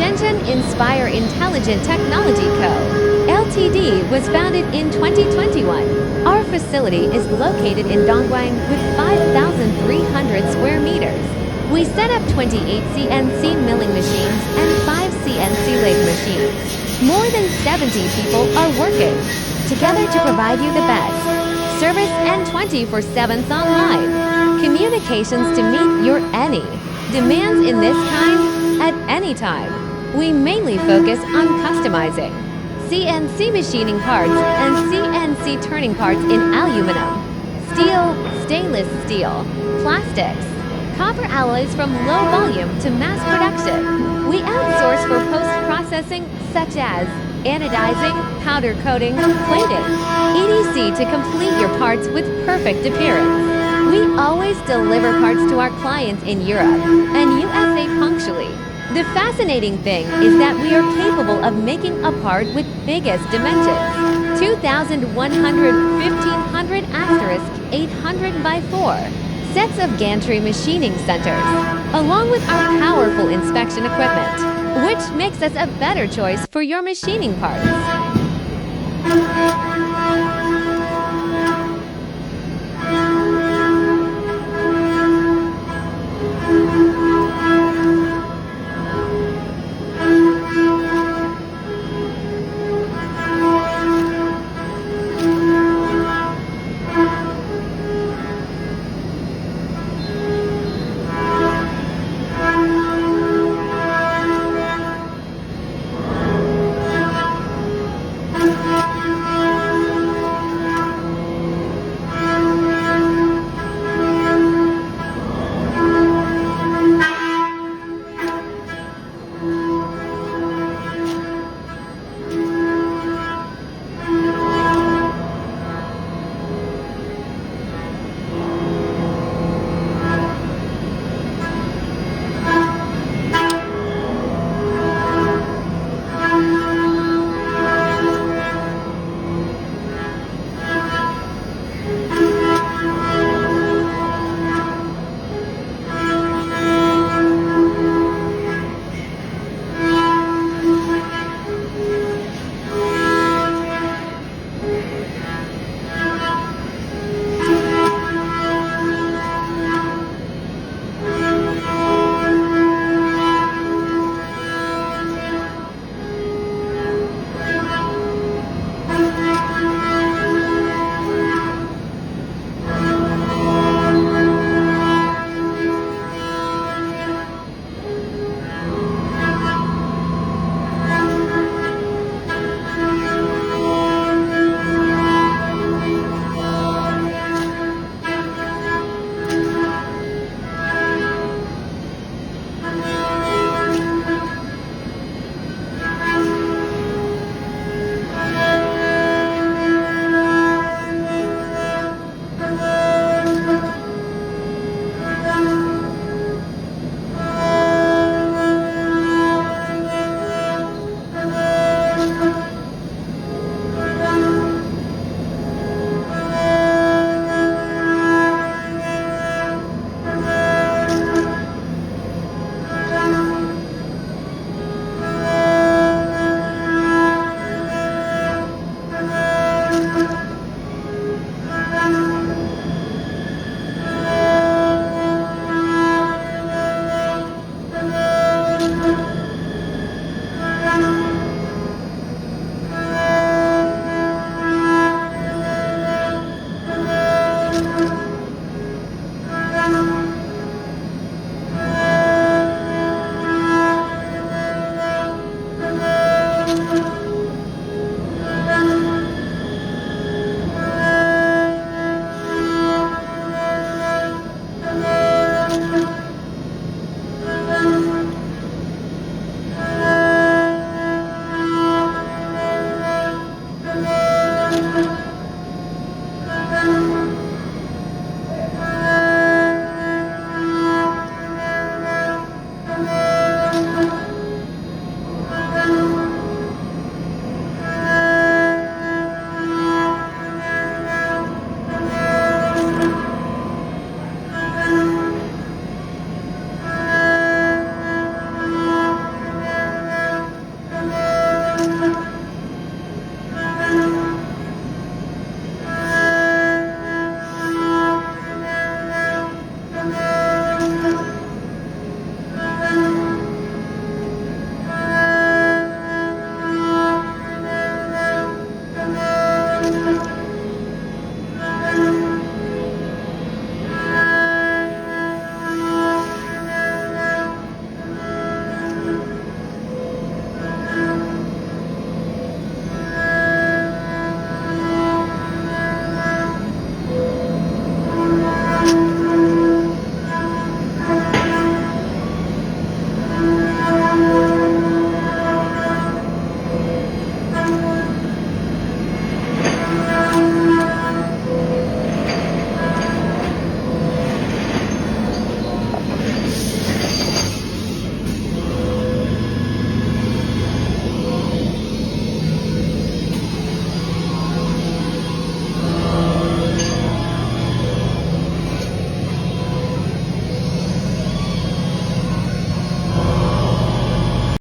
Shenzhen Inspire Intelligent Technology Co. Ltd. was founded in 2021. Our facility is located in Dongguan with 5,300 square meters. We set up 28 CNC milling machines and 5 CNC lathe machines. More than 70 people are working together to provide you the best service and 24/7 online communications to meet your any demands in this kind at any time. We mainly focus on customizing CNC machining parts and CNC turning parts in aluminum, steel, stainless steel, plastics, copper alloys from low volume to mass production. We outsource for post-processing such as anodizing, powder coating, plating, etc. to complete your parts with perfect appearance. We always deliver parts to our clients in Europe and USA punctually. The fascinating thing is that we are capable of making a part with biggest dimensions, 2,100, 1,500 asterisk 800 by 4 sets of gantry machining centers, along with our powerful inspection equipment, which makes us a better choice for your machining parts.